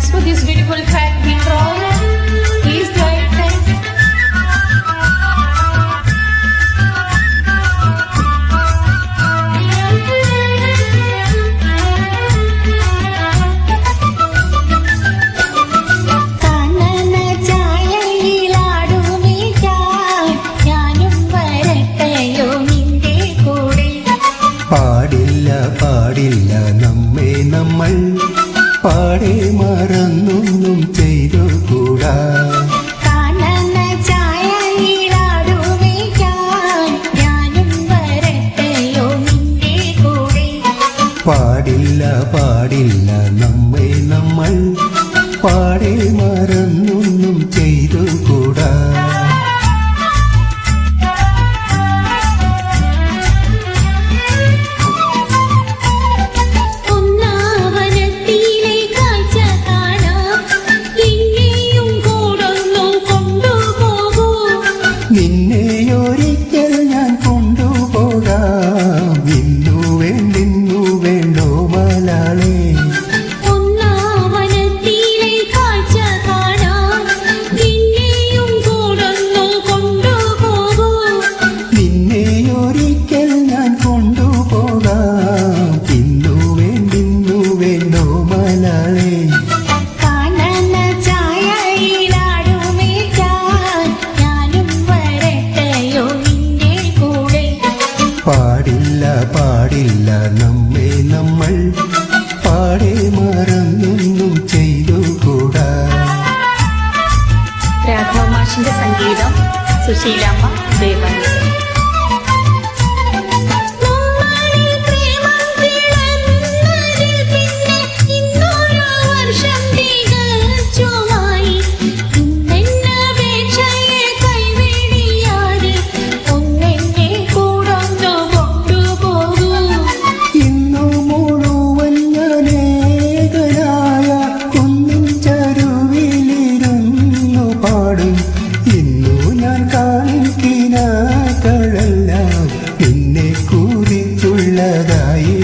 Thanks for this beautiful track being drawn. Please do it, thanks. പാടില്ല പാടില്ല നമ്മെ നമ്മൾ പാടെ മറന്നൊന്നും ചെയ്തു കൂടാ. പാടില്ല പാടില്ല നമ്മെ നമ്മൾ പാടെ മറന്നൊന്നും ചെയ്തു കൂടാ. നിന്നെയൊരിക്കൽ ഞാൻ കൊണ്ടുപോകാം, ഇന്നു വേണ്ടോ മലാളേ. നിന്നെയൊരിക്കൽ ഞാൻ കൊണ്ടുപോകാം, ഇന്നു വേണ്ടോ മലാളേ. പാടില്ല പാടില്ല നമ്മെ നമ്മൾ പാടെ മറന്നൊന്നും ചെയ്തു കൂടാ. രാഘവമാഷിന്റെ സംഗീതം, സുശീലാമ്മ, ദേവാനന്ദൻ. ഇന്നു ഞാൻ കാണിക്കിനാക്കളെല്ലാം നിന്നെ കുറിച്ചുള്ളതായി.